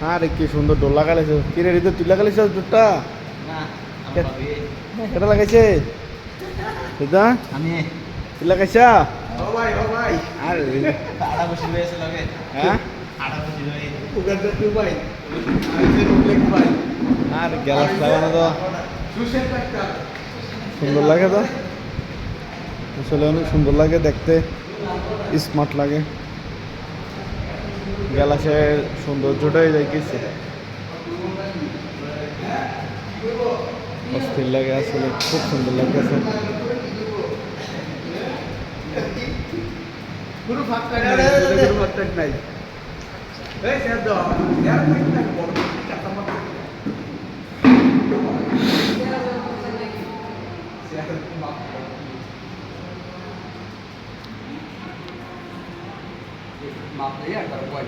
আরে কি সুন্দর ডোর লাগাইছে কি রে তুই লাগাইছিস ডোরটা কেটা লাগাইছে দিদা আমি তুই লাগাইছা ও ভাই আরে আড়া বসে রয়েছে লগে হ্যাঁ আড়া বসে রয়েছে উগারটা তুই ভাই আইছে রুবলেক ভাই আর গ্যালাস লাগানো তো সুশের একটা সুন্দর লাগে তো আসলে অনেক সুন্দর লাগে দেখতে স্মার্ট লাগে গ্যালাসের সৌন্দর্যটাই দেখেছে অস্থির লাগে আসলে খুব সুন্দর লাগতেছে পুরো ফাঁকটা নাই পুরো ফাঁকটা নাই এই স্যার দাও यार একটা বড় কাটা মার মাপ দিয়ে আর তারপর